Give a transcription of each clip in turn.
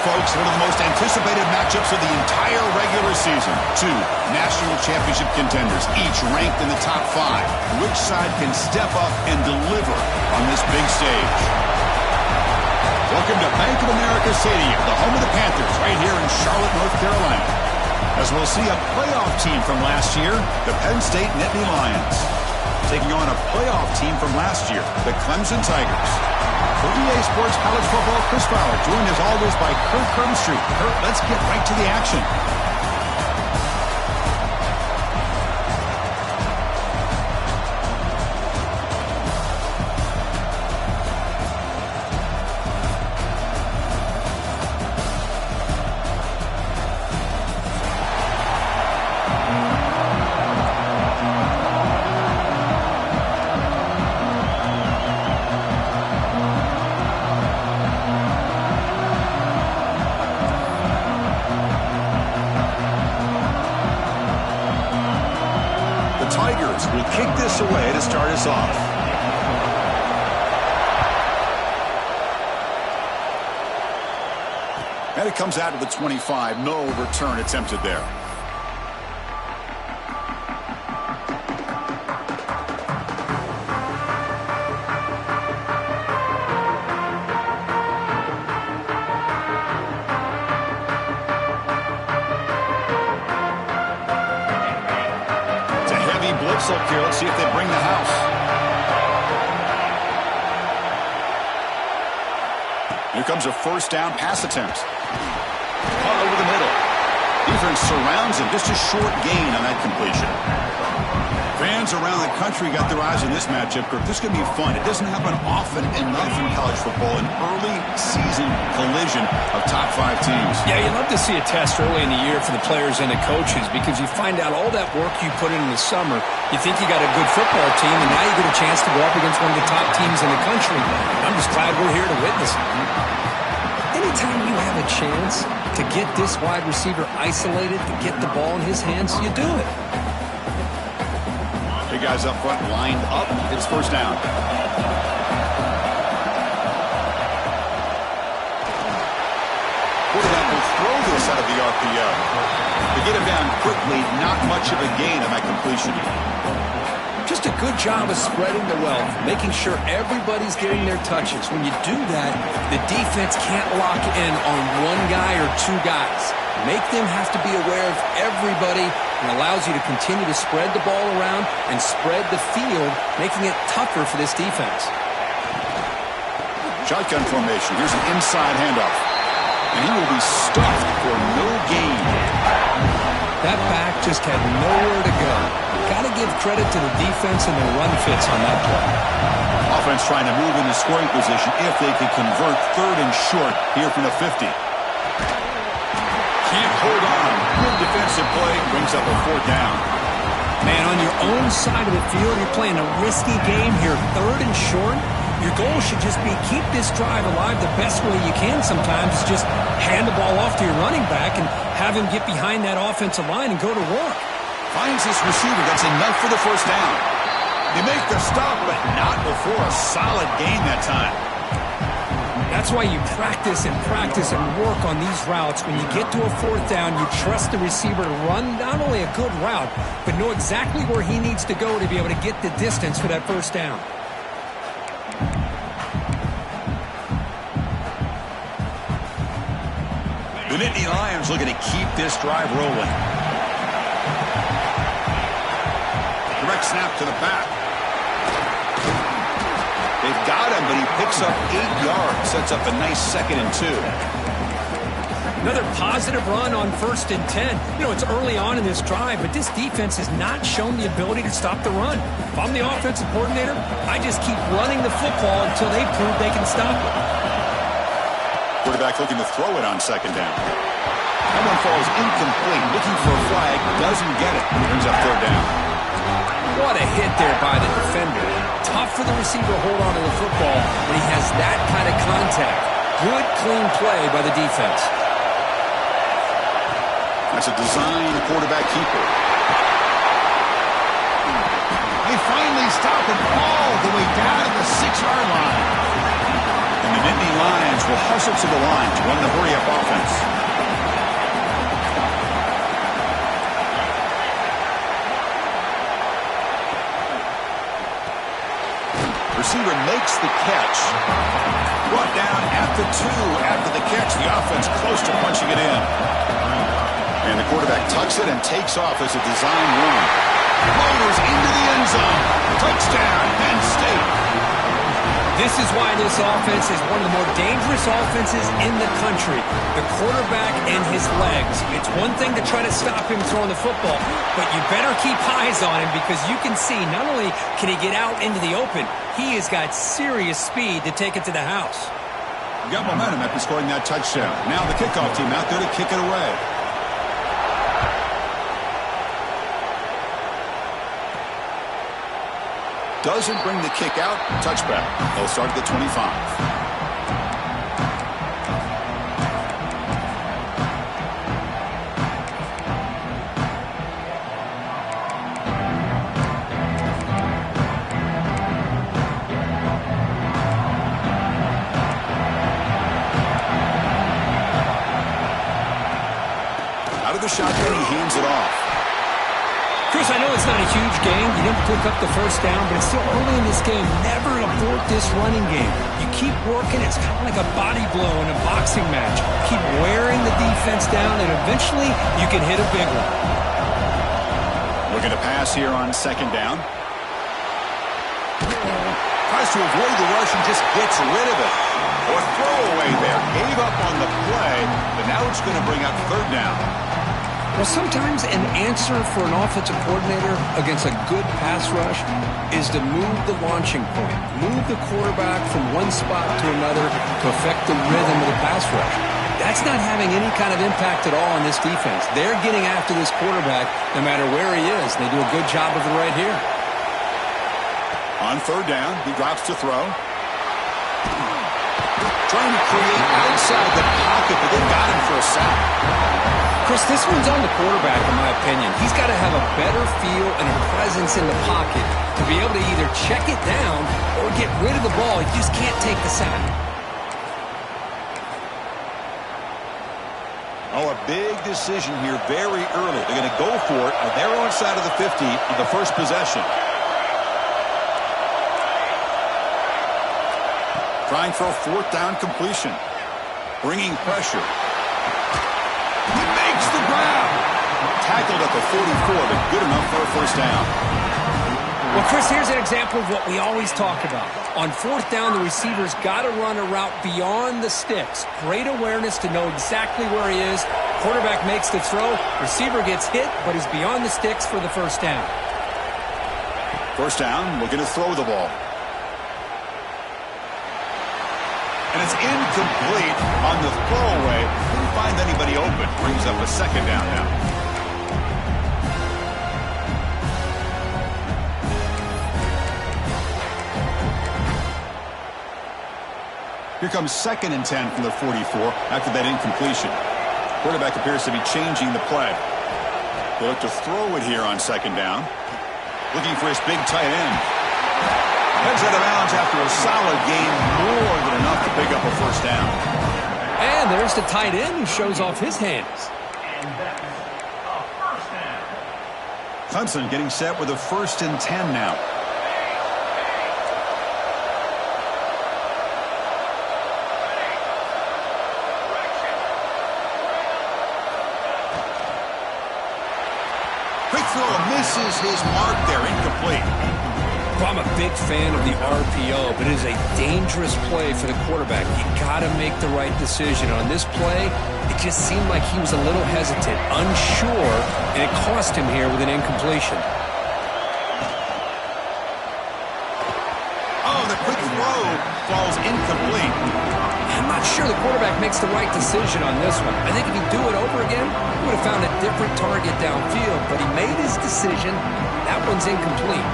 folks, one of the most anticipated matchups of the entire regular season. Two national championship contenders, each ranked in the top 5. Which side can step up and deliver on this big stage? Welcome to Bank of America Stadium, the home of the Panthers, right here in Charlotte, North Carolina. As we'll see a playoff team from last year, the Penn State Nittany Lions, taking on a playoff team from last year, the Clemson Tigers. For EA Sports College Football, Chris Fowler, joined as always by Kurt Crumbstreet. Kurt, let's get right to the action. Tigers will kick this away to start us off. And it comes out to the 25. No return attempted there. Blitz up here. Let's see if they bring the house. Here comes a first down pass attempt. All over the middle. Defense surrounds him. Just a short gain on that completion. Fans around the country got their eyes on this matchup. This is going to be fun. It doesn't happen often enough in college football. An early season collision of top 5 teams. Yeah, you love to see a test early in the year for the players and the coaches because you find out all that work you put in the summer. You think you got a good football team, and now you get a chance to go up against one of the top teams in the country. I'm just glad we're here to witness it. Anytime you have a chance to get this wide receiver isolated, to get the ball in his hands, you do it. Big guys up front lined up. It's first down. Quarterback will throw this out of the RPO. To get him down quickly, not much of a gain on that completion. Just a good job of spreading the wealth, making sure everybody's getting their touches. When you do that, the defense can't lock in on one guy or 2 guys. Make them have to be aware of everybody and allows you to continue to spread the ball around and spread the field, making it tougher for this defense. Shotgun formation. Here's an inside handoff. And he will be stuffed for no gain. That back just had nowhere to go. Got to give credit to the defense and the run fits on that play. Offense trying to move into scoring position if they can convert 3rd and short here from the 50. Can't hold on. Good defensive play. Brings up a 4th down. Man, on your own side of the field, you're playing a risky game here. 3rd and short. Your goal should just be keep this drive alive the best way you can sometimes. Is just hand the ball off to your running back and have him get behind that offensive line and go to work. Finds this receiver. That's enough for the first down. They make the stop, but not before a solid gain that time. That's why you practice and work on these routes. When you get to a 4th down, you trust the receiver to run not only a good route, but know exactly where he needs to go to be able to get the distance for that first down. The Nittany Lions looking to keep this drive rolling. Direct snap to the back. They've got him, but he picks up 8 yards. Sets up a nice 2nd and 2. Another positive run on 1st and 10. You know, it's early on in this drive, but this defense has not shown the ability to stop the run. If I'm the offensive coordinator, I just keep running the football until they prove they can stop it. Quarterback looking to throw it on 2nd down. That one falls incomplete. Looking for a flag. Doesn't get it. Brings up 3rd down. What a hit there by the defender. Tough for the receiver to hold on to the football when he has that kind of contact. Good, clean play by the defense. That's a design quarterback keeper. They finally stop it all the way down to the 6-yard line. And the Nittany Lions will hustle to the line to run the hurry-up offense. Receiver makes the catch. Brought down at the 2 after the catch. The offense close to punching it in. And the quarterback tucks it and takes off as a design run. Motors into the end zone. Touchdown, Penn State. This is why this offense is one of the more dangerous offenses in the country. The quarterback and his legs. It's one thing to try to stop him throwing the football, but you better keep eyes on him because you can see not only can he get out into the open, he has got serious speed to take it to the house. Got momentum after scoring that touchdown. Now the kickoff team out there to kick it away. Doesn't bring the kick out. Touchback. They'll start at the 25. Out of the shotgun, he hands it off. Chris, I know it's not a huge game. You didn't pick up the first down, but it's still early in this game. Never abort this running game. You keep working. It's kind of like a body blow in a boxing match. Keep wearing the defense down, and eventually you can hit a big one. Looking to pass here on second down. Tries to avoid the rush and just gets rid of it. Or throwaway there. Gave up on the play, but now it's going to bring up third down. Well, sometimes an answer for an offensive coordinator against a good pass rush is to move the launching point, move the quarterback from one spot to another to affect the rhythm of the pass rush. That's not having any kind of impact at all on this defense. They're getting after this quarterback no matter where he is. They do a good job of it right here. On third down, he drops to throw. Trying to create outside the pocket, but they got him for a sack. Chris, this one's on the quarterback, in my opinion. He's got to have a better feel and a presence in the pocket to be able to either check it down or get rid of the ball. He just can't take the sack. Oh, a big decision here very early. They're going to go for it on their own side of the 50 on the first possession. Trying for a fourth down completion. Bringing pressure. He makes the grab. Tackled at the 44, but good enough for a first down. Well, Chris, here's an example of what we always talk about. On fourth down, the receiver's got to run a route beyond the sticks. Great awareness to know exactly where he is. Quarterback makes the throw. Receiver gets hit, but he's beyond the sticks for the first down. First down, looking to throw the ball. And it's incomplete on the throwaway. Couldn't find anybody open. Brings up a second down now. Here comes 2nd and 10 from the 44 after that incompletion. Quarterback appears to be changing the play. They look to throw it here on second down. Looking for his big tight end. Heads out of bounds after a solid game, more than enough to pick up a first down. And there's the tight end who shows off his hands. Clemson getting set with a 1st and 10 now. Quick throw misses his mark there, incomplete. Well, I'm a big fan of the RPO, but it is a dangerous play for the quarterback. You got to make the right decision. On this play, it just seemed like he was a little hesitant, unsure, and it cost him here with an incompletion. Oh, the quick throw falls incomplete. I'm not sure the quarterback makes the right decision on this one. I think if he'd do it over again, he would have found a different target downfield, but he made his decision. That one's incomplete.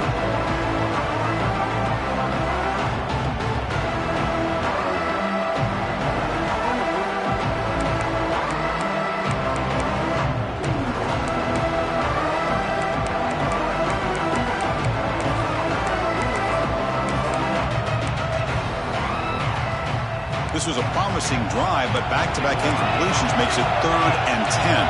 This was a promising drive, but back-to-back incompletions makes it 3rd and 10.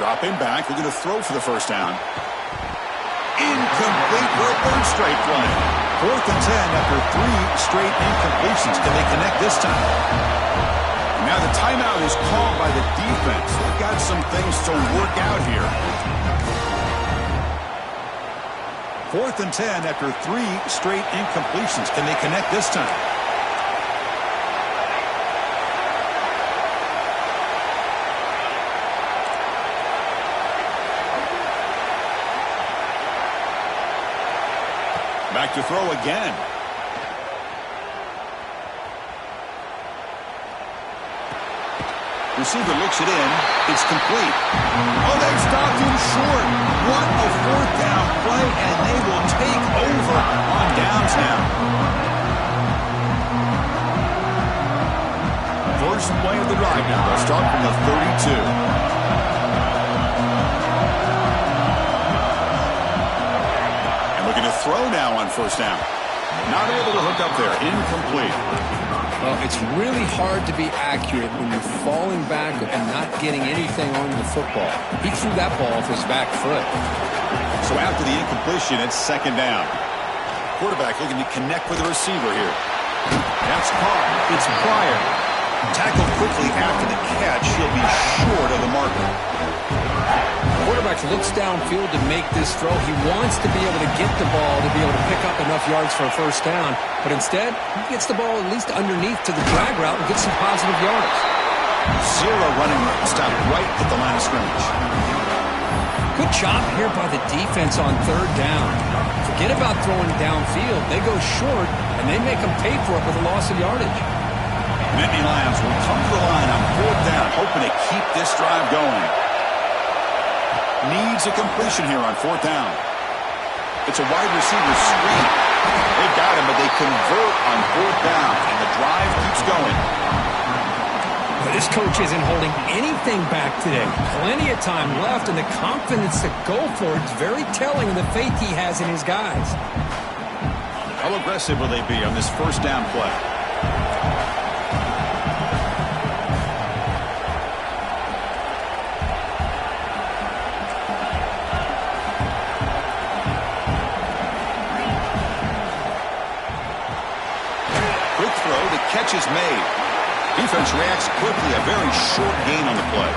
Dropping back, looking to throw for the first down. Incomplete for a 3rd straight play. 4th and 10 after 3 straight incompletions. Can they connect this time? Now the timeout is called by the defense. They've got some things to work out here. 4th and 10 after 3 straight incompletions. Can they connect this time? Back to throw again. Receiver looks it in. It's complete. Oh, they stopped him short. What a 4th down play, and they will take over on downs now. First play of the drive now. They'll start from the 32. And looking to throw now on 1st down. Not able to hook up there. Incomplete. Well, it's really hard to be accurate when you're falling back and not getting anything on the football. He threw that ball off his back foot. So after the incompletion, it's 2nd down. Quarterback looking to connect with the receiver here. That's caught. It's Pryor. Tackled quickly after the catch. He'll be short of the marker. Quarterback looks downfield to make this throw. He wants to be able to get the ball to be able to pick up enough yards for a 1st down. But instead, he gets the ball at least underneath to the drag route and gets some positive yards. 0 running room. Stop right at the line of scrimmage. Good job here by the defense on 3rd down. Forget about throwing downfield. They go short, and they make them pay for it with a loss of yardage. Nittany Lions will come to the line on 4th down, hoping to keep this drive going. Needs a completion here on 4th down. It's a wide receiver screen. They got him, but they convert on 4th down, and the drive keeps going. But this coach isn't holding anything back today. Plenty of time left, and the confidence to go for it is very telling of the faith he has in his guys. How aggressive will they be on this 1st down play? Catch is made. Defense reacts quickly. A very short gain on the play.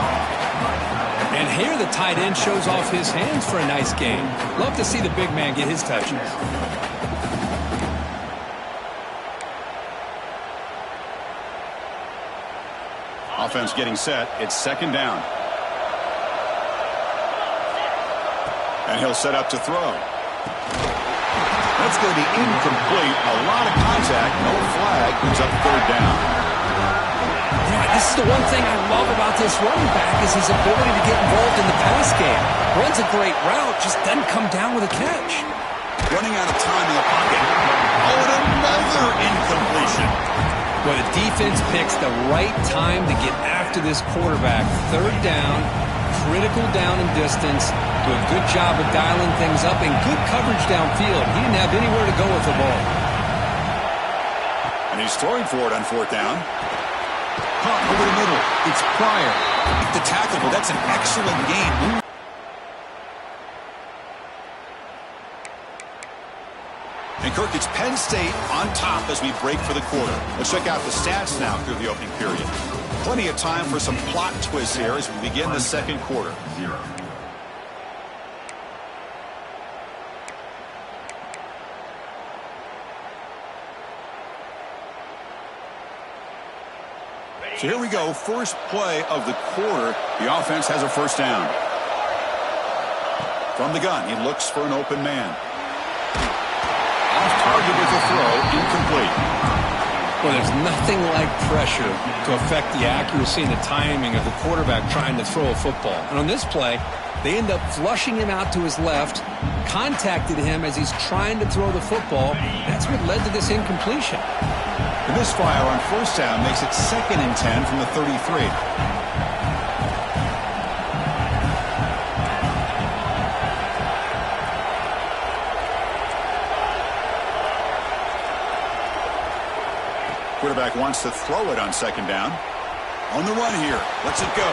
And here the tight end shows off his hands for a nice gain. Love to see the big man get his touches. Offense getting set. It's 2nd down. And he'll set up to throw. That's going to be incomplete. A lot of contact. No flag. Brings up 3rd down. Yeah, this is the one thing I love about this running back is his ability to get involved in the pass game. Runs a great route, just doesn't come down with a catch. Running out of time in the pocket. Oh, and another incompletion. Well, the defense picks the right time to get after this quarterback. 3rd down. Critical down and distance. Do a good job of dialing things up and good coverage downfield. He didn't have anywhere to go with the ball. And he's throwing for it on 4th down. Caught over the middle. It's Pryor. The tackle, but that's an excellent game. And Kirk, it's Penn State on top as we break for the quarter. Let's check out the stats now through the opening period. Plenty of time for some plot twists here as we begin the 2nd quarter. So here we go, first play of the quarter. The offense has a 1st down. From the gun, he looks for an open man. Off target with a throw, incomplete. Well, there's nothing like pressure to affect the accuracy and the timing of the quarterback trying to throw a football. And on this play, they end up flushing him out to his left, contacted him as he's trying to throw the football. That's what led to this incompletion. The misfire on 1st down makes it 2nd and 10 from the 33. quarterback wants to throw it on second down. On the run here. Lets it go.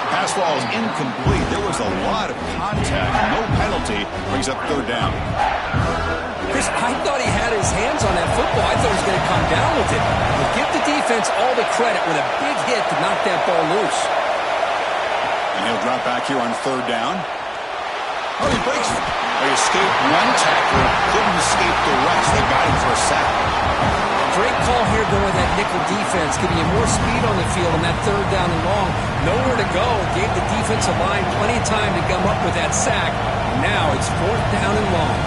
Pass ball is incomplete. There was a lot of contact. No penalty. Brings up third down. Chris, I thought he had his hands on that football. I thought he was going to come down with it. But give the defense all the credit with a big hit to knock that ball loose. And he'll drop back here on third down. Oh, he breaks it. He escaped one tackler. Couldn't escape the rest. They got him for a sack. Great call here going with that nickel defense, giving you more speed on the field on that third down and long. Nowhere to go. Gave the defensive line plenty of time to come up with that sack. Now it's fourth down and long.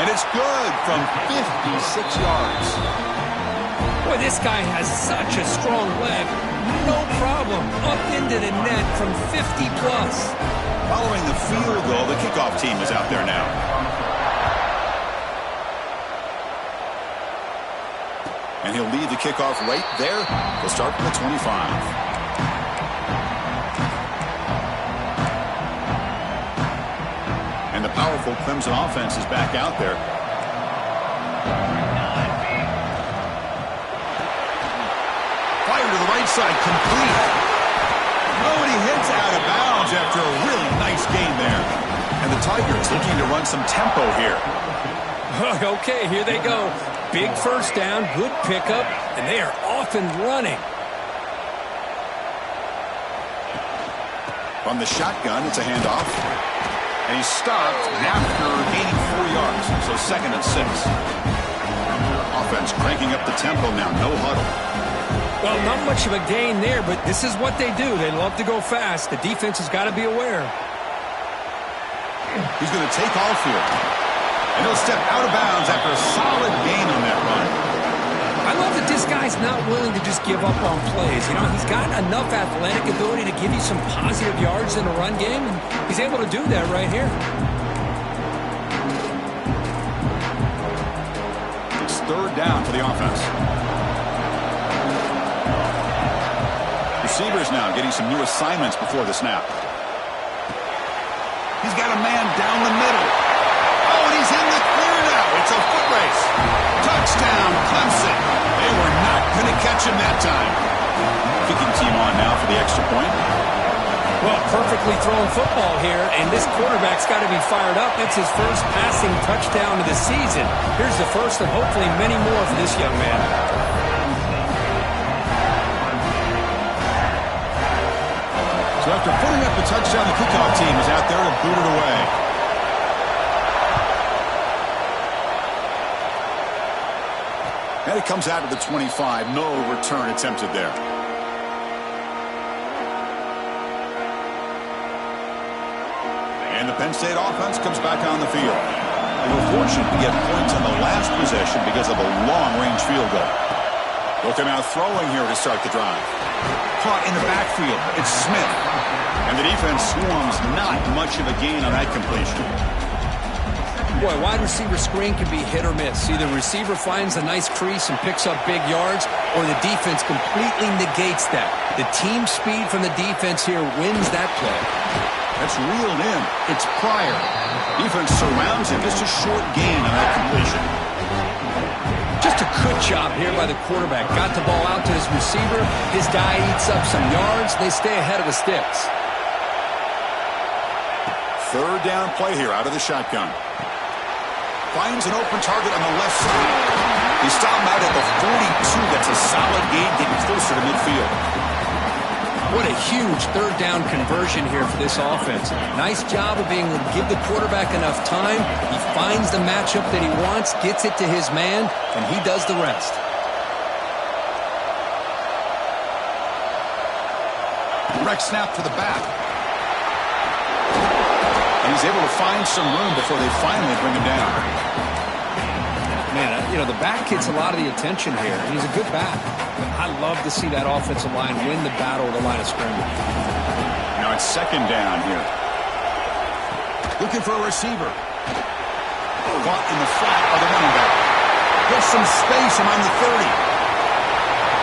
And it's good from 56 yards. Boy, this guy has such a strong leg. No problem. Up into the net from 50-plus. Following the field goal, the kickoff team is out there now. And he'll lead the kickoff right there. He'll start from the 25. And the powerful Clemson offense is back out there. Fire to the right side, complete. Oh, and he hits out of bounds after a really nice game there. And the Tigers looking to run some tempo here. Okay, here they go. Big first down, good pickup, and they are off and running. From the shotgun, it's a handoff. And he's stopped after 84 yards, so second and 6. Offense cranking up the tempo now, no huddle. Well, not much of a gain there, but this is what they do. They love to go fast. The defense has got to be aware. He's going to take off here. And he'll step out of bounds after a solid gain on that run. I love that this guy's not willing to just give up on plays. You know, he's got enough athletic ability to give you some positive yards in a run game, and he's able to do that right here. It's third down for the offense. Receivers now getting some new assignments before the snap. He's got a man down the middle. Oh, and he's in the clear now. It's a foot race. Touchdown, Clemson. They were not going to catch him that time. Kicking team on now for the extra point. Well, perfectly thrown football here, and this quarterback's got to be fired up. That's his first passing touchdown of the season. Here's the first of hopefully many more for this young man. So after putting up the touchdown, the kickoff team is out there to boot it away. And it comes out of the 25. No return attempted there. And the Penn State offense comes back on the field. They were fortunate to get points on the last possession because of a long-range field goal. Looking out throwing here to start the drive. Caught in the backfield. It's Smith. And the defense swarms, not much of a gain on that completion. Boy, wide receiver screen can be hit or miss. Either the receiver finds a nice crease and picks up big yards, or the defense completely negates that. The team speed from the defense here wins that play. That's reeled in. It's Pryor. Defense surrounds him. Just a short gain on that completion. Just a good job here by the quarterback. Got the ball out to his receiver. His guy eats up some yards. They stay ahead of the sticks. Third down play here out of the shotgun. Finds an open target on the left side. He stopped out at the 42. That's a solid gain, getting closer to midfield. What a huge third down conversion here for this offense. Nice job of being able to give the quarterback enough time. He finds the matchup that he wants, gets it to his man, and he does the rest. Direct snap to the back. And he's able to find some room before they finally bring him down. Man, you know, the back gets a lot of the attention here. He's a good back. I love to see that offensive line win the battle of the line of scrimmage. Now it's second down here. Looking for a receiver. Caught in the flat by the running back. Gets some space around the 30.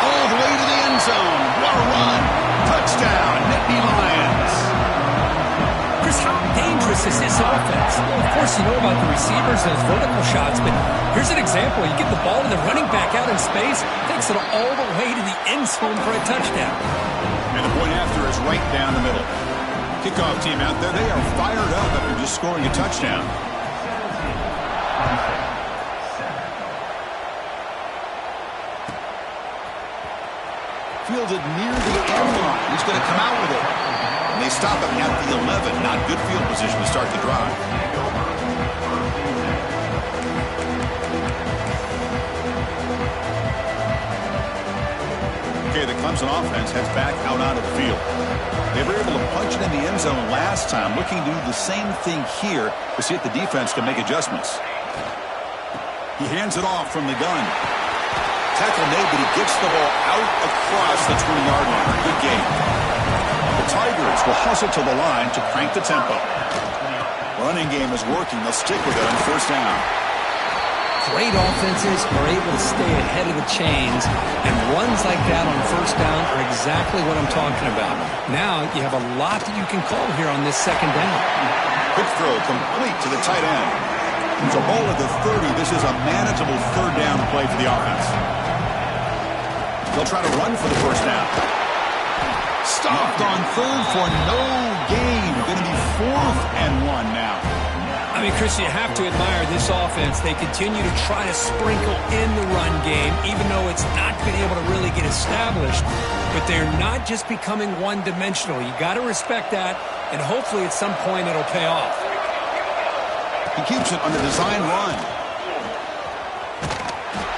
All the way to the end zone. What a run. Touchdown, Nittany Lions. Chris, how dangerous is this offense? Well, of course, you know about the receivers and those vertical shots, but here's an example. You get the ball to the running back out in space, takes it all the way to the end zone for a touchdown. And the point after is right down the middle. Kickoff team out there, they are fired up after just scoring a touchdown. Fielded near the end line. He's going to come out with it. And they stop him at the 11. Not good field position to start the drive. Okay, the Clemson offense heads back out onto the field. They were able to punch it in the end zone last time, looking to do the same thing here to see if the defense can make adjustments. He hands it off from the gun. Tackle made, but he gets the ball out across the 20-yard line. Good game. The Tigers will hustle to the line to crank the tempo. Running game is working. They'll stick with it on first down. Great offenses are able to stay ahead of the chains, and runs like that on first down are exactly what I'm talking about. Now you have a lot that you can call here on this second down. Quick throw complete to the tight end. It's a ball at the 30. This is a manageable third down play for the offense. They'll try to run for the first down. Stopped on third for no gain. Going to be 4th and 1 now. I mean, Chris, you have to admire this offense. They continue to try to sprinkle in the run game, even though it's not been able to really get established. But they're not just becoming one-dimensional. You got to respect that, and hopefully at some point it'll pay off. He keeps it on the design run.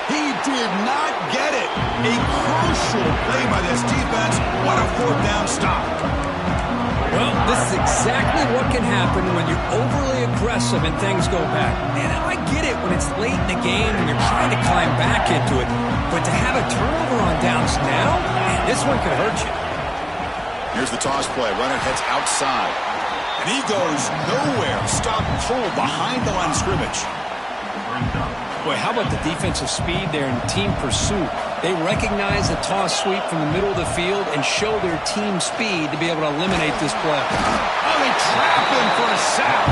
He did not get it. A crucial play by this defense. What a 4th down stop. Well, this is exactly what can happen when you're overly aggressive and things go bad. And I get it when it's late in the game and you're trying to climb back into it. But to have a turnover on downs now, man, this one could hurt you. Here's the toss play. Runner heads outside. And he goes nowhere. Stop pulled behind the line of scrimmage. Boy, how about the defensive speed there in team pursuit? They recognize the toss sweep from the middle of the field and show their team speed to be able to eliminate this play. Oh, they trap him for a sack.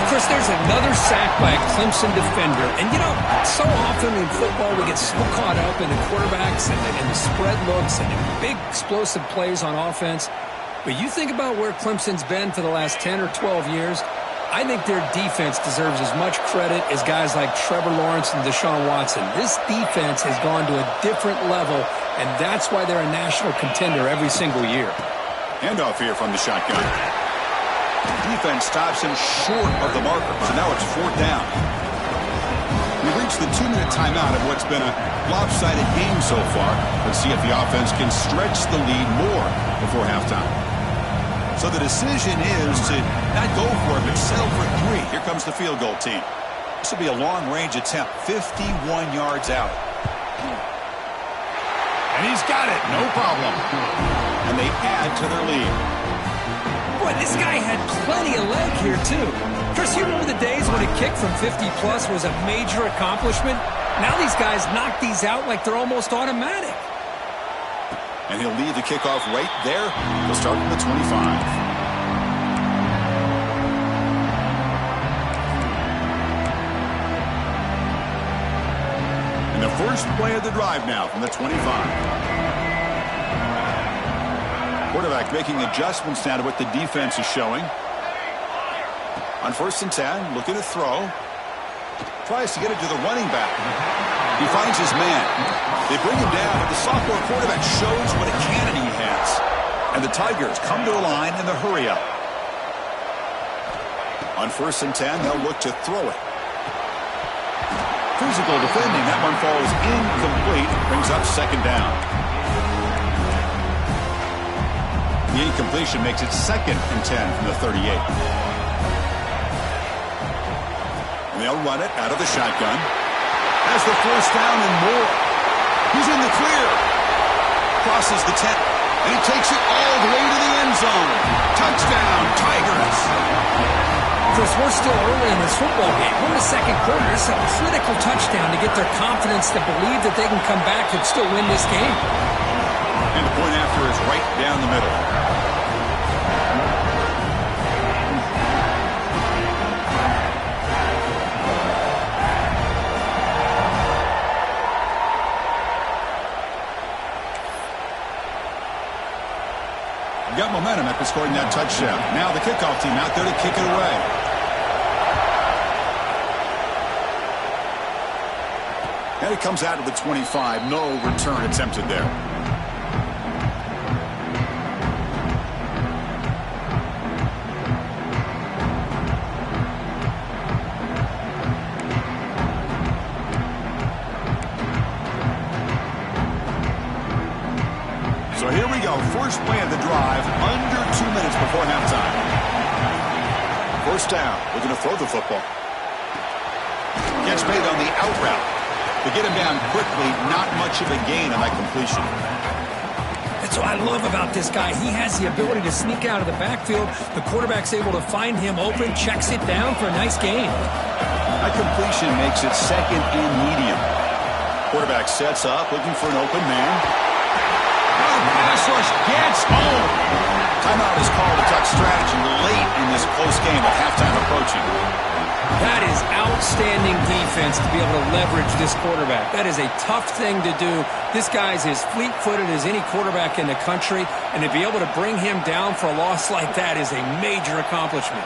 Of course, there's another sack by a Clemson defender. And, you know, so often in football we get so caught up in the quarterbacks and the spread looks and the big explosive plays on offense. But you think about where Clemson's been for the last 10 or 12 years, I think their defense deserves as much credit as guys like Trevor Lawrence and Deshaun Watson. This defense has gone to a different level, and that's why they're a national contender every single year. Handoff here from the shotgun. Defense stops him short of the marker, so now it's 4th down. We've reached the 2-minute timeout of what's been a lopsided game so far. Let's see if the offense can stretch the lead more before halftime. So the decision is to not go for it, but settle for 3. Here comes the field goal team. This will be a long-range attempt, 51 yards out. And he's got it, no problem. And they add to their lead. Boy, this guy had plenty of leg here, too. Chris, you remember the days when a kick from 50-plus was a major accomplishment? Now these guys knock these out like they're almost automatic. And he'll leave the kickoff right there. He'll start from the 25. And the first play of the drive now from the 25. Quarterback making adjustments now to what the defense is showing. On 1st and 10, looking to throw. Tries to get it to the running back. He finds his man. They bring him down, but the sophomore quarterback shows what a cannon he has. And the Tigers come to the line in the hurry-up. On 1st and 10, they'll look to throw it. Physical defending. That one falls incomplete. Brings up 2nd down. The incompletion makes it 2nd and 10 from the 38. And they'll run it out of the shotgun. Has the 1st down and more. He's in the clear. Crosses the 10. And he takes it all the way to the end zone. Touchdown, Tigers. Chris, we're still early in this football game. We're in the 2nd quarter. It's a critical touchdown to get their confidence to believe that they can come back and still win this game. And the point after is right down the middle. got momentum after scoring that touchdown. Now the kickoff team out there to kick it away. And it comes out to the 25. No return attempted there. So here we go. First play of the drive, under 2 minutes before halftime. First down. Looking to throw the football. Gets made on the out route. To get him down quickly, not much of a gain on that completion. That's what I love about this guy. He has the ability to sneak out of the backfield. The quarterback's able to find him open, checks it down for a nice gain. That completion makes it second and medium. Quarterback sets up, looking for an open man. Pass rush gets home. Timeout is called to talk strategy late in this close game with halftime approaching. That is outstanding defense to be able to leverage this quarterback. That is a tough thing to do. This guy's as fleet-footed as any quarterback in the country, and to be able to bring him down for a loss like that is a major accomplishment.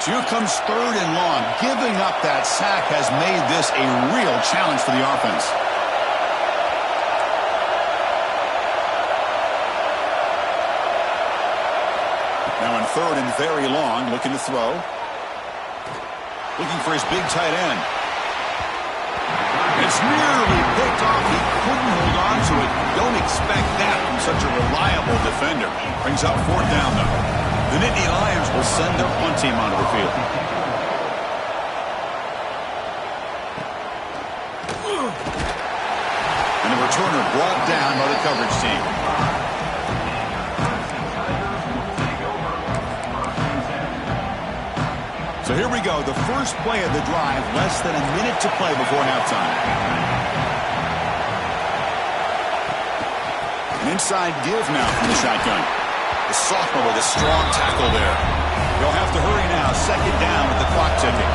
So here comes third and long. Giving up that sack has made this a real challenge for the offense. Now in third and very long, looking to throw. Looking for his big tight end. It's nearly picked off. He couldn't hold on to it. Don't expect that from such a reliable defender. Brings up fourth down, though. The Nittany Lions will send their punt team onto the field. And the returner brought down by the coverage team. So here we go, the first play of the drive, less than a minute to play before halftime. An inside give now from the shotgun. The sophomore with a strong tackle there. They'll have to hurry now, second down with the clock ticking.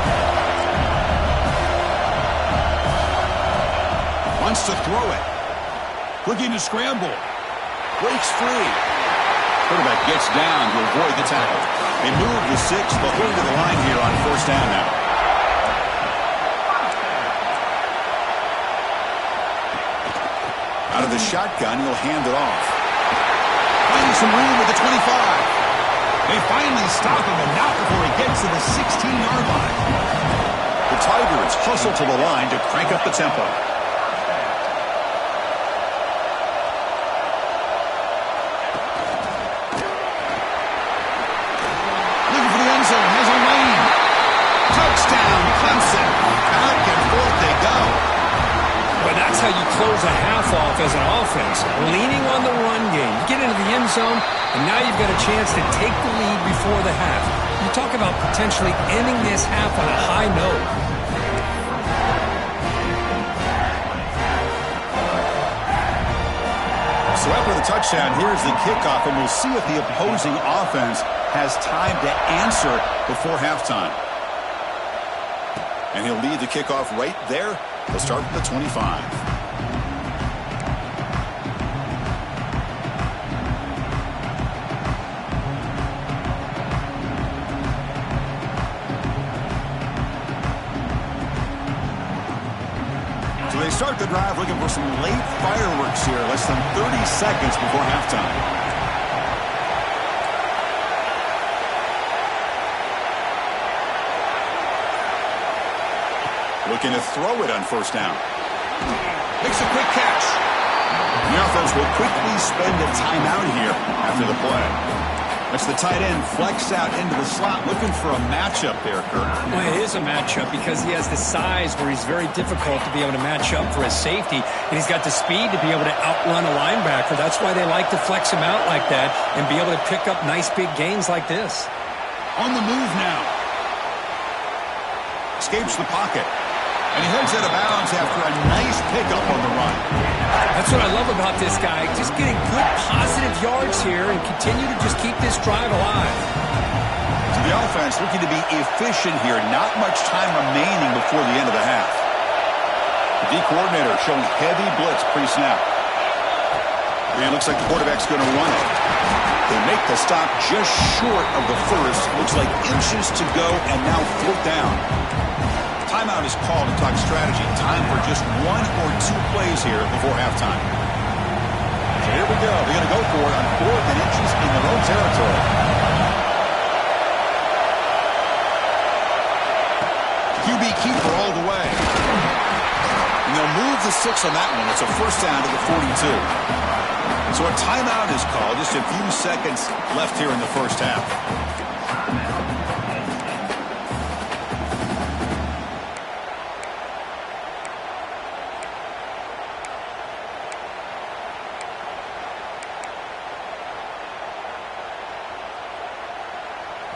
Wants to throw it. Looking to scramble. Breaks free. Quarterback gets down to avoid the tackle. They move the 6, but hold to the line here on first down now. Out of the shotgun, he'll hand it off. Finding some room at the 25. They finally stop him, but not before he gets to the 16-yard line. The Tigers hustle to the line to crank up the tempo. Has a lane. Touchdown, Clemson. Back and forth they go. But that's how you close a half off as an offense. Leaning on the run game. You get into the end zone, and now you've got a chance to take the lead before the half. You talk about potentially ending this half on a high note. So after the touchdown, here's the kickoff, and we'll see if the opposing offense has time to answer before halftime. And he'll lead the kickoff right there. He'll start from the 25. So they start the drive looking for some late fireworks here, less than 30 seconds before halftime. Looking to throw it on first down. Makes a quick catch. The offense will quickly spend a timeout here after the play. That's the tight end flex out into the slot, looking for a matchup there, Kirk. Well, it is a matchup because he has the size where he's very difficult to be able to match up for his safety, and he's got the speed to be able to outrun a linebacker. That's why they like to flex him out like that and be able to pick up nice big gains like this. On the move now. Escapes the pocket. And he heads out of bounds after a nice pickup on the run. That's what I love about this guy. Just getting good positive yards here and continue to just keep this drive alive. So the offense looking to be efficient here. Not much time remaining before the end of the half. The D coordinator showing heavy blitz pre-snap. And it looks like the quarterback's going to run it. They make the stop just short of the first. Looks like inches to go, and now 4th down. Timeout is called to talk strategy. Time for just 1 or 2 plays here before halftime. So here we go. They're going to go for it on 4th and inches in their own territory. QB keeper all the way. And they'll move the 6 on that one. It's a 1st down to the 42. So a timeout is called. Just a few seconds left here in the first half.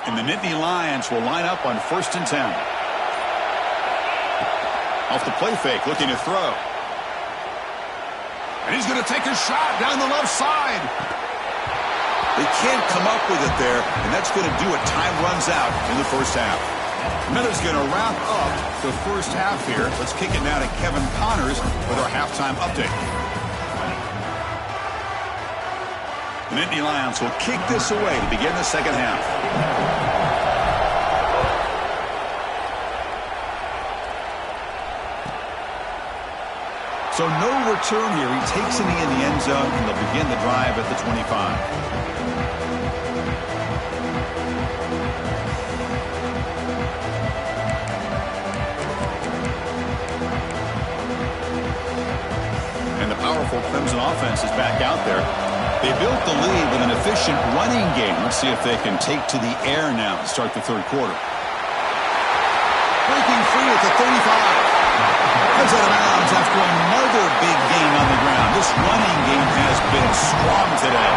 And the Nittany Lions will line up on 1st and 10. Off the play fake, looking to throw. And he's going to take a shot down the left side. They can't come up with it there, and that's going to do it. Time runs out in the first half. Miller's going to wrap up the first half here. Let's kick it now to Kevin Connors with our halftime update. The Nittany Lions will kick this away to begin the second half. So no return here. He takes it in the end zone, and they'll begin the drive at the 25. And the powerful Clemson offense is back out there. They built the lead with an efficient running game. Let's see if they can take to the air now to start the third quarter. Breaking free at the 35. Comes out of bounds after another big gain on the ground. This running game has been strong today.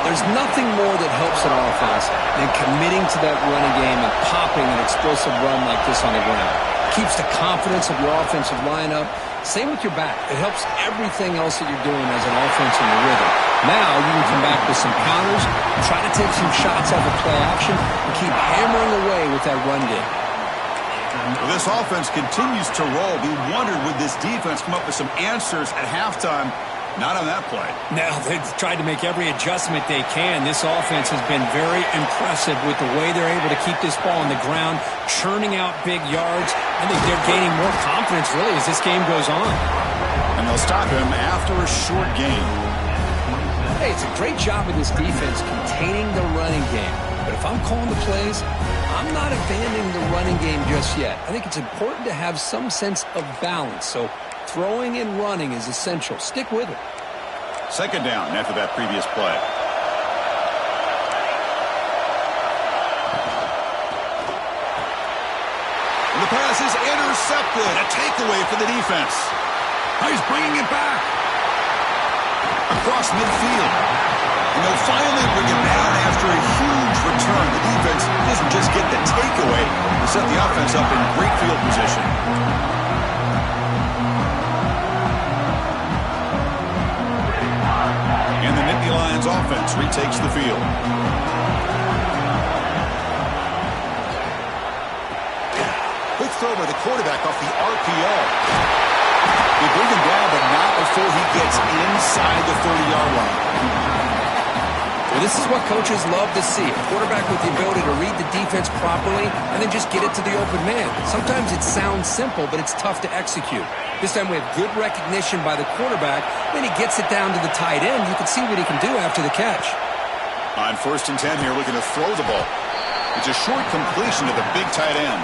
There's nothing more that helps an offense than committing to that running game and popping an explosive run like this on the ground. Keeps the confidence of your offensive lineup. Same with your back. It helps everything else that you're doing as an offense in the rhythm. Now you can come back with some counters, try to take some shots off of play action, and keep hammering away with that run game. Well, this offense continues to roll. We wondered, would this defense come up with some answers at halftime? Not on that play. Now, they've tried to make every adjustment they can. This offense has been very impressive with the way they're able to keep this ball on the ground, churning out big yards. I think they're gaining more confidence, really, as this game goes on. And they'll stop him after a short gain. Hey, it's a great job of this defense containing the running game. But if I'm calling the plays, I'm not abandoning the running game just yet. I think it's important to have some sense of balance. So throwing and running is essential. Stick with it. Second down after that previous play. And the pass is intercepted. A takeaway for the defense. Now he's bringing it back. Across midfield. And they'll finally bring it down after a huge return. The defense doesn't just get the takeaway. They set the offense up in great field position. And the Nittany Lions offense retakes the field. Quick throw by the quarterback off the RPO. They bring him down, but not before he gets inside the 30-yard line. Well, this is what coaches love to see. A quarterback with the ability to read the defense properly and then just get it to the open man. Sometimes it sounds simple, but it's tough to execute. This time we have good recognition by the quarterback. Then he gets it down to the tight end. You can see what he can do after the catch. On 1st and 10 here, looking to throw the ball. It's a short completion to the big tight end.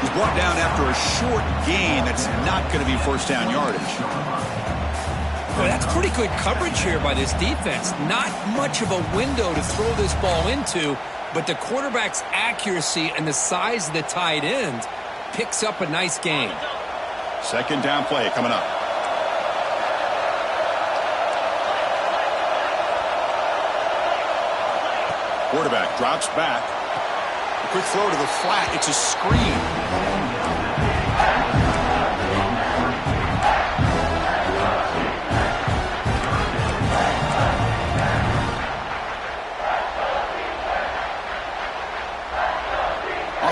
He's brought down after a short gain. That's not going to be 1st down yardage. Well, that's pretty good coverage here by this defense. Not much of a window to throw this ball into, but the quarterback's accuracy and the size of the tight end picks up a nice gain. Second down play coming up. Quarterback drops back. A quick throw to the flat. It's a screen.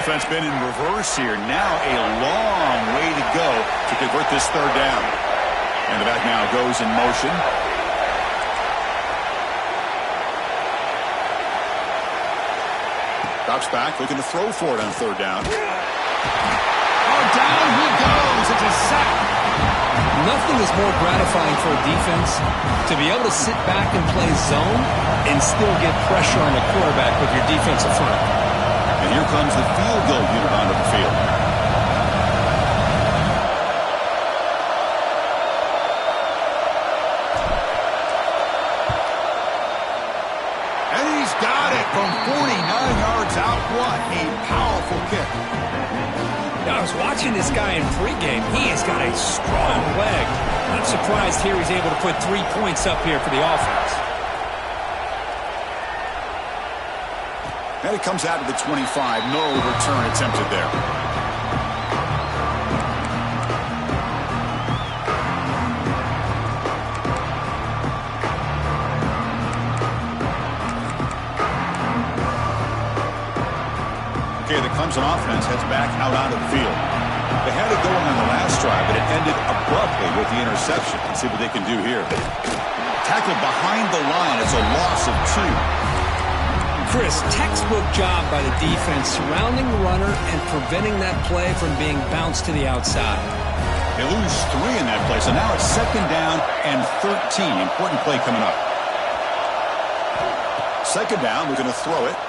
Offense been in reverse here. Now a long way to go to convert this 3rd down. And the back now goes in motion. Drops back, looking to throw for it on third down. Oh, down he goes. It's a sack. Nothing is more gratifying for a defense to be able to sit back and play zone and still get pressure on the quarterback with your defensive front. And here comes the field goal unit onto the field. And he's got it from 49 yards out. What a powerful kick. Now, I was watching this guy in pregame. He has got a strong leg. I'm surprised here he's able to put 3 points up here for the offense. And it comes out to the 25. No return attempted there. Okay, the Clemson offense heads back out onto the field. They had it going on the last drive, but it ended abruptly with the interception. Let's see what they can do here. Tackle behind the line. It's a loss of 2. Chris, textbook job by the defense surrounding the runner and preventing that play from being bounced to the outside. They lose 3 in that play, so now it's second down and 13. Important play coming up. Second down, we're going to throw it.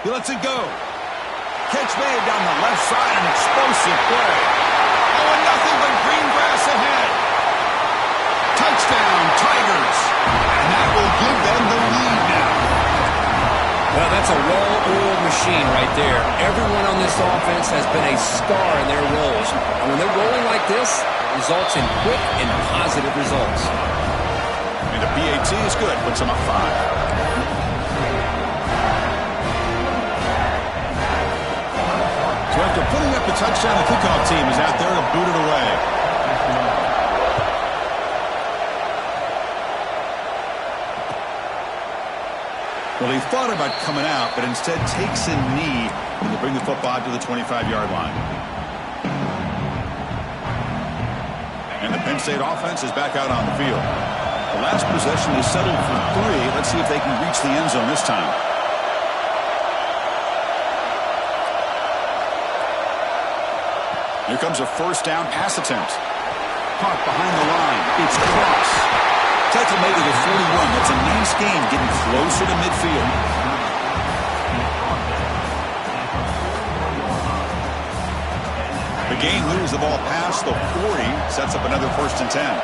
He lets it go. Catch made down the left side, an explosive play. Oh, and nothing but green grass ahead. Touchdown, Tigers. And that will give them the lead now. Well, that's a well-oiled machine right there. Everyone on this offense has been a star in their roles. And when they're rolling like this, it results in quick and positive results. And the PAT is good. Puts them up 5. So after putting up the touchdown, the kickoff team is out there to boot it away. Well, he thought about coming out, but instead takes a knee to bring the football to the 25-yard line. And the Penn State offense is back out on the field. The last possession is settled for 3. Let's see if they can reach the end zone this time. Here comes a first down pass attempt. Caught behind the line. It's Cross. Tackle made to the 41. That's a nice gain, getting closer to midfield. The game moves the ball past the 40. Sets up another 1st and 10.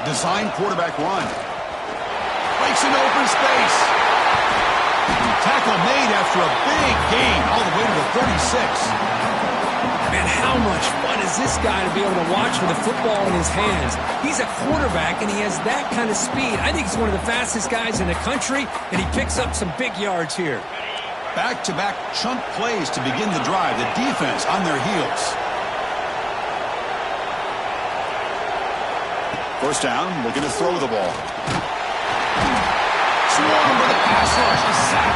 Design quarterback run. Breaks into open space. Tackle made after a big gain all the way to the 36. Man, how much fun is this guy to be able to watch with a football in his hands? He's a quarterback, and he has that kind of speed. I think he's one of the fastest guys in the country, and he picks up some big yards here. Back-to-back chunk plays to begin the drive. The defense on their heels. First down, looking to throw the ball. Swarm with a pass rush, a sack.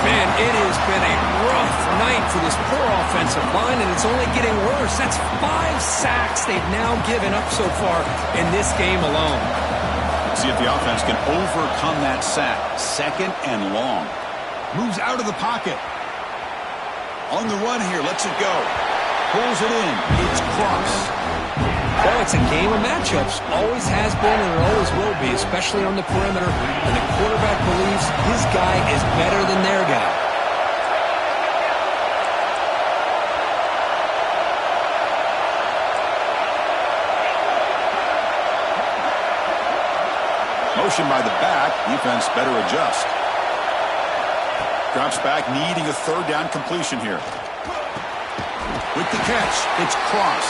Man, it has been a rough night for this poor offensive line, and it's only getting worse. That's 5 sacks they've now given up so far in this game alone. See if the offense can overcome that sack. Second and long. Moves out of the pocket. On the run here, lets it go. Pulls it in. It's Cross. Well, it's a game of matchups. Always has been and it always will be, especially on the perimeter. And the quarterback believes his guy is better than their guy. Motion by the back. Defense better adjust. Drops back, needing a 3rd down completion here. With the catch, it's Cross.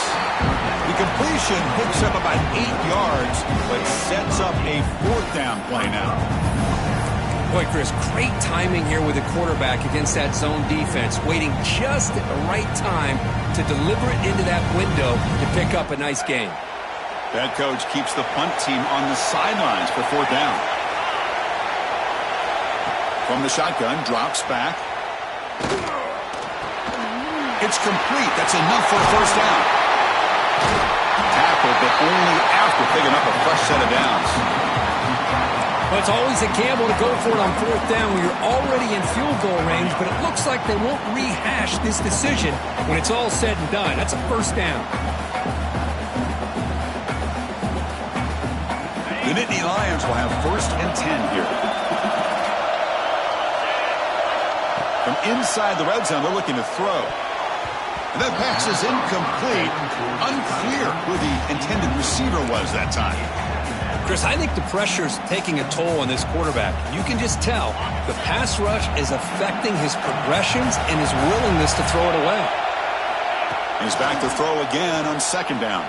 The completion picks up about 8 yards, but sets up a 4th down play now. Boy, Chris, great timing here with the quarterback against that zone defense, waiting just at the right time to deliver it into that window to pick up a nice gain. Head coach keeps the punt team on the sidelines for 4th down. From the shotgun, drops back. It's complete. That's enough for a first down. Tackle, but only after picking up a fresh set of downs. Well, it's always a gamble to go for it on fourth down when you're already in field goal range, but it looks like they won't rehash this decision when it's all said and done. That's a first down. The Nittany Lions will have 1st and 10 here. From inside the red zone, they're looking to throw. And that pass is incomplete. Unclear who the intended receiver was that time. Chris, I think the pressure's taking a toll on this quarterback. You can just tell the pass rush is affecting his progressions and his willingness to throw it away. He's back to throw again on 2nd down.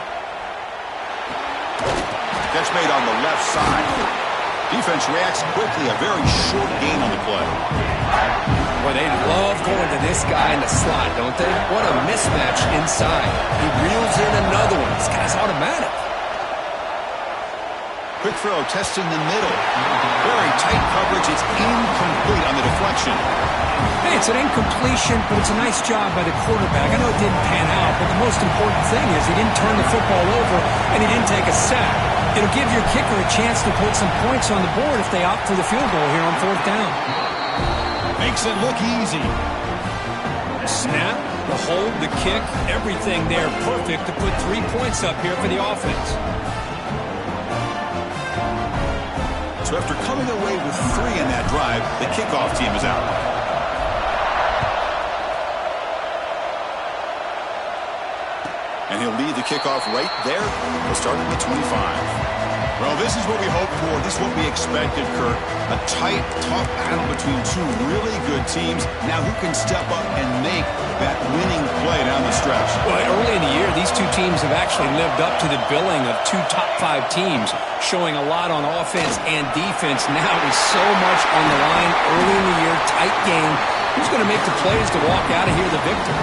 Catch made on the left side. Defense reacts quickly. A very short gain on the play. Boy, they love going to this guy in the slot, don't they? What a mismatch inside. He reels in another one. This guy's automatic. Quick throw, testing the middle. Very tight coverage. It's incomplete on the deflection. Hey, it's an incompletion, but it's a nice job by the quarterback. I know it didn't pan out, but the most important thing is he didn't turn the football over and he didn't take a sack. It'll give your kicker a chance to put some points on the board if they opt for the field goal here on 4th down. Makes it look easy. The snap, the hold, the kick, everything there perfect to put 3 points up here for the offense. So after coming away with 3 in that drive, the kickoff team is out. And he'll lead the kickoff right there. He'll start at the 25. Well, this is what we hoped for. This is what we expected, Kurt. A tight, tough battle between 2 really good teams. Now who can step up and make that winning play down the stretch? Well, early in the year, these 2 teams have actually lived up to the billing of 2 top 5 teams, showing a lot on offense and defense. Now with so much on the line early in the year, tight game. Who's going to make the plays to walk out of here the victor?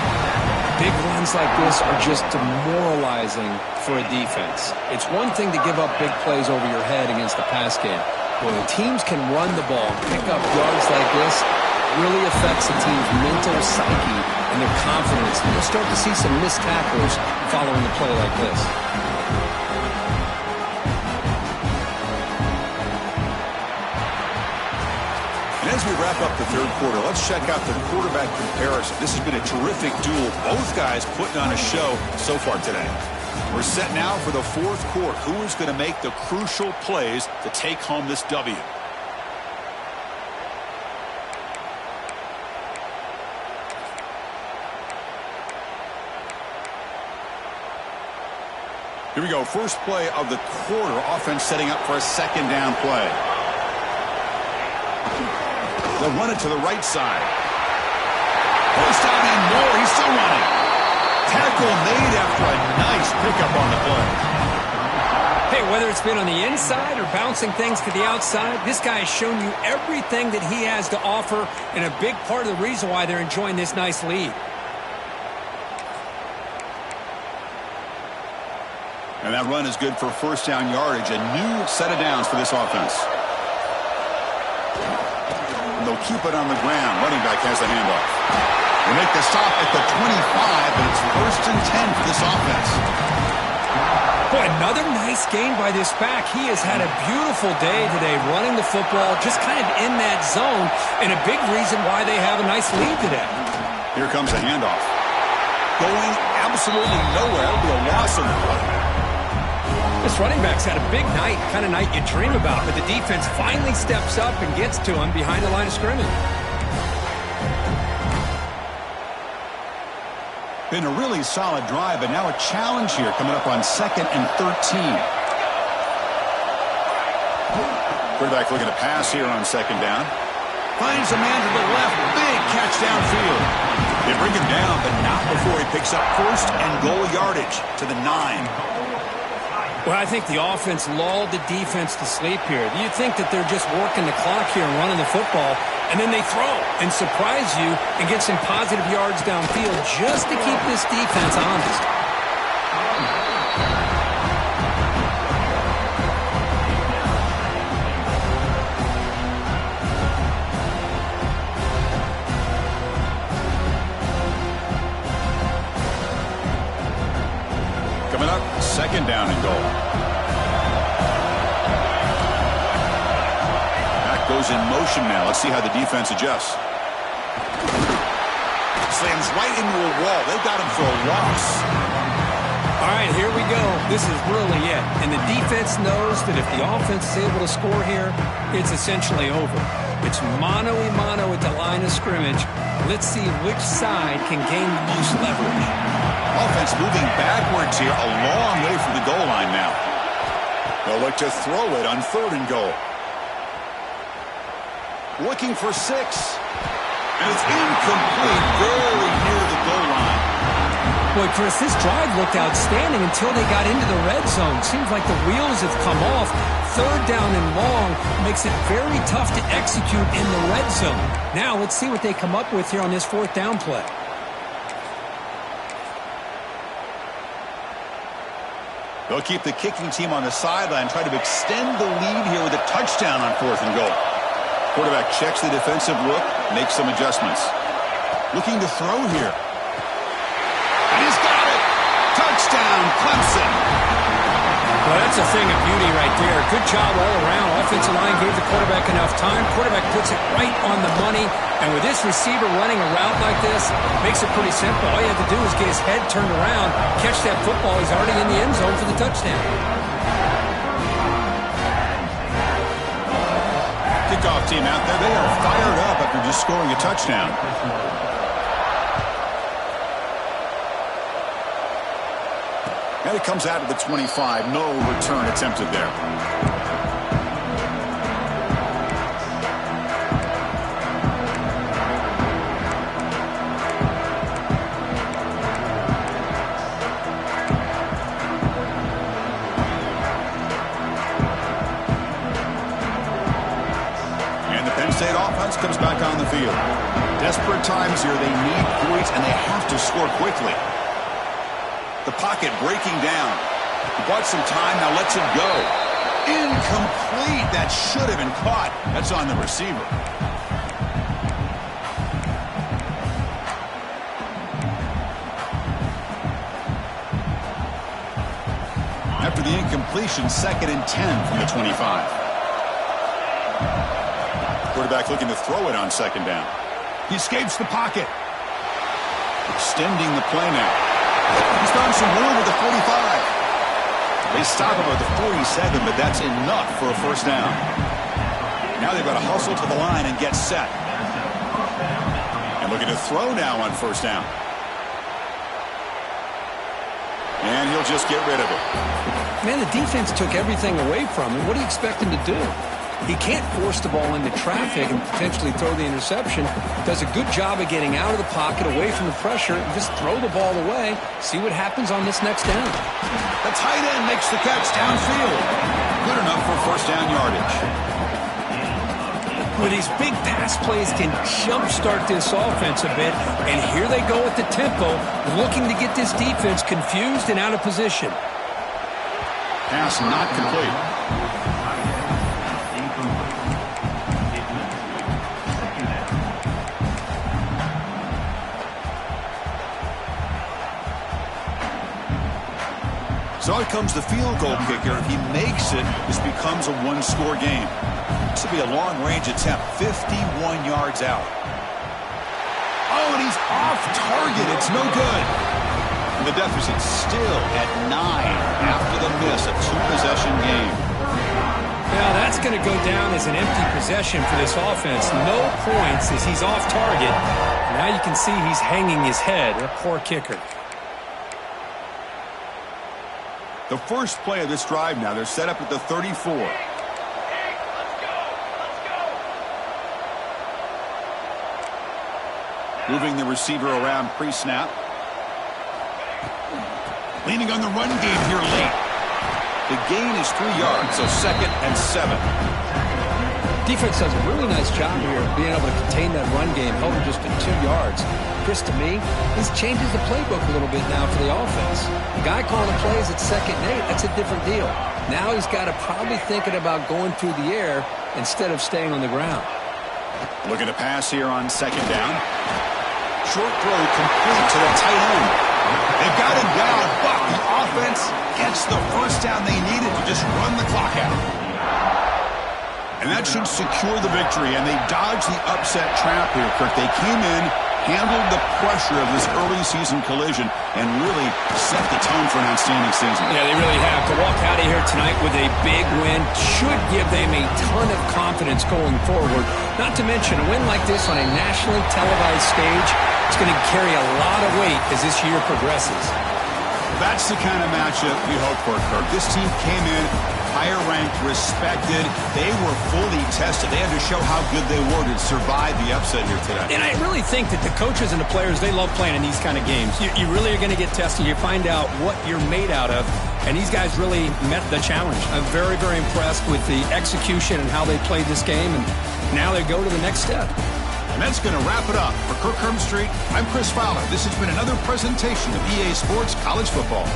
Big runs like this are just demoralizing for a defense. It's one thing to give up big plays over your head against the pass game. When teams can run the ball, pick up yards like this, it really affects a team's mental psyche and their confidence. And you'll start to see some missed tackles following a play like this. As we wrap up the 3rd quarter, let's check out the quarterback comparison. This has been a terrific duel. Both guys putting on a show so far today. We're set now for the 4th quarter. Who is going to make the crucial plays to take home this W? Here we go. First play of the quarter. Offense setting up for a 2nd down play. They'll run it to the right side. Post out and more. He's still running. Tackle made after a nice pickup on the play. Hey, whether it's been on the inside or bouncing things to the outside, this guy has shown you everything that he has to offer and a big part of the reason why they're enjoying this nice lead. And that run is good for 1st down yardage. A new set of downs for this offense. They'll keep it on the ground. Running back has the handoff. They make the stop at the 25, but it's 1st and 10 for this offense. Boy, another nice gain by this back. He has had a beautiful day today running the football, just kind of in that zone, and a big reason why they have a nice lead today. Here comes the handoff. Going absolutely nowhere. It'll be a loss on the play. This running back's had a big night, kind of night you dream about, but the defense finally steps up and gets to him behind the line of scrimmage. Been a really solid drive, but now a challenge here coming up on 2nd and 13. Quarterback looking to pass here on 2nd down. Finds a man to the left. Big catch downfield. They bring him down, but not before he picks up 1st and goal yardage to the 9. Well, I think the offense lulled the defense to sleep here. Do you think that they're just working the clock here and running the football, and then they throw and surprise you and get some positive yards downfield just to keep this defense honest? Coming up, second down and goal. Back goes in motion now. Let's see how the defense adjusts. Slams right into a wall. They got him for a loss. All right, here we go. This is really it. And the defense knows that if the offense is able to score here, it's essentially over. It's mano-a-mano at the line of scrimmage. Let's see which side can gain the most leverage. Offense moving backwards here, a long way from the goal line now. They'll look to throw it on third and goal. Looking for 6. And it's incomplete, very near the goal line. Boy, Chris, this drive looked outstanding until they got into the red zone. Seems like the wheels have come off. Third down and long makes it very tough to execute in the red zone. Now let's see what they come up with here on this fourth down play. They'll keep the kicking team on the sideline, try to extend the lead here with a touchdown on fourth and goal. Quarterback checks the defensive look, makes some adjustments. Looking to throw here. And he's got it! Touchdown, Clemson! Well, that's a thing of beauty right there. Good job all around. Offensive line gave the quarterback enough time. Quarterback puts it right on the money. And with this receiver running a route like this, makes it pretty simple. All you have to do is get his head turned around, catch that football. He's already in the end zone for the touchdown. Kickoff team out there. They are fired up after just scoring a touchdown. And it comes out of the 25. No return attempted there. And the Penn State offense comes back on the field. Desperate times here. They need points, and they have to score quickly. The pocket breaking down. He bought some time, now lets it go. Incomplete. That should have been caught. That's on the receiver. After the incompletion, 2nd and 10 from the 25. Quarterback looking to throw it on 2nd down. He escapes the pocket. Extending the play now. He's found some room at the 45. They stop him at the 47, but that's enough for a first down. Now they've got to hustle to the line and get set. And looking to throw now on first down. And he'll just get rid of it. Man, the defense took everything away from him. What do you expect him to do? He can't force the ball into traffic and potentially throw the interception. Does a good job of getting out of the pocket, away from the pressure, and just throw the ball away. See what happens on this next down. The tight end makes the catch downfield. Good enough for first down yardage. With these big pass plays can jumpstart this offense a bit, and here they go at the tempo, looking to get this defense confused and out of position. Pass not complete. So out comes the field goal kicker. If he makes it, this becomes a one-score game. This will be a long-range attempt, 51 yards out. Oh, and he's off target. It's no good. And the deficit's still at 9 after the miss, a two-possession game. Now that's going to go down as an empty possession for this offense. No points as he's off target. Now you can see he's hanging his head. A poor kicker. The first play of this drive now, they're set up at the 34. Moving the receiver around pre-snap. Leaning on the run game here late. The gain is 3 yards, so 2nd and 7. Defense does a really nice job here of being able to contain that run game, held him just at 2 yards. Chris, to me, this changes the playbook a little bit now for the offense. The guy calling the plays at 2nd and 8, that's a different deal. Now he's got to probably thinking about going through the air instead of staying on the ground. Looking to pass here on 2nd down. Short throw complete to the tight end. They've got him down, but the defense gets the first down they needed to just run the clock out. And that should secure the victory, and they dodged the upset trap here, Kirk. They came in, handled the pressure of this early season collision, and really set the tone for an outstanding season. Yeah, they really have. To walk out of here tonight with a big win should give them a ton of confidence going forward. Not to mention, a win like this on a nationally televised stage, it's going to carry a lot of weight as this year progresses. That's the kind of matchup we hope for, Kirk. This team came in higher ranked, respected. They were fully tested. They had to show how good they were to survive the upset here today. And I really think that the coaches and the players, they love playing in these kind of games. You really are going to get tested. You find out what you're made out of. And these guys really met the challenge. I'm very, very impressed with the execution and how they played this game. And now they go to the next step. And that's going to wrap it up. For Kirk Street, I'm Chris Fowler. This has been another presentation of EA Sports College Football.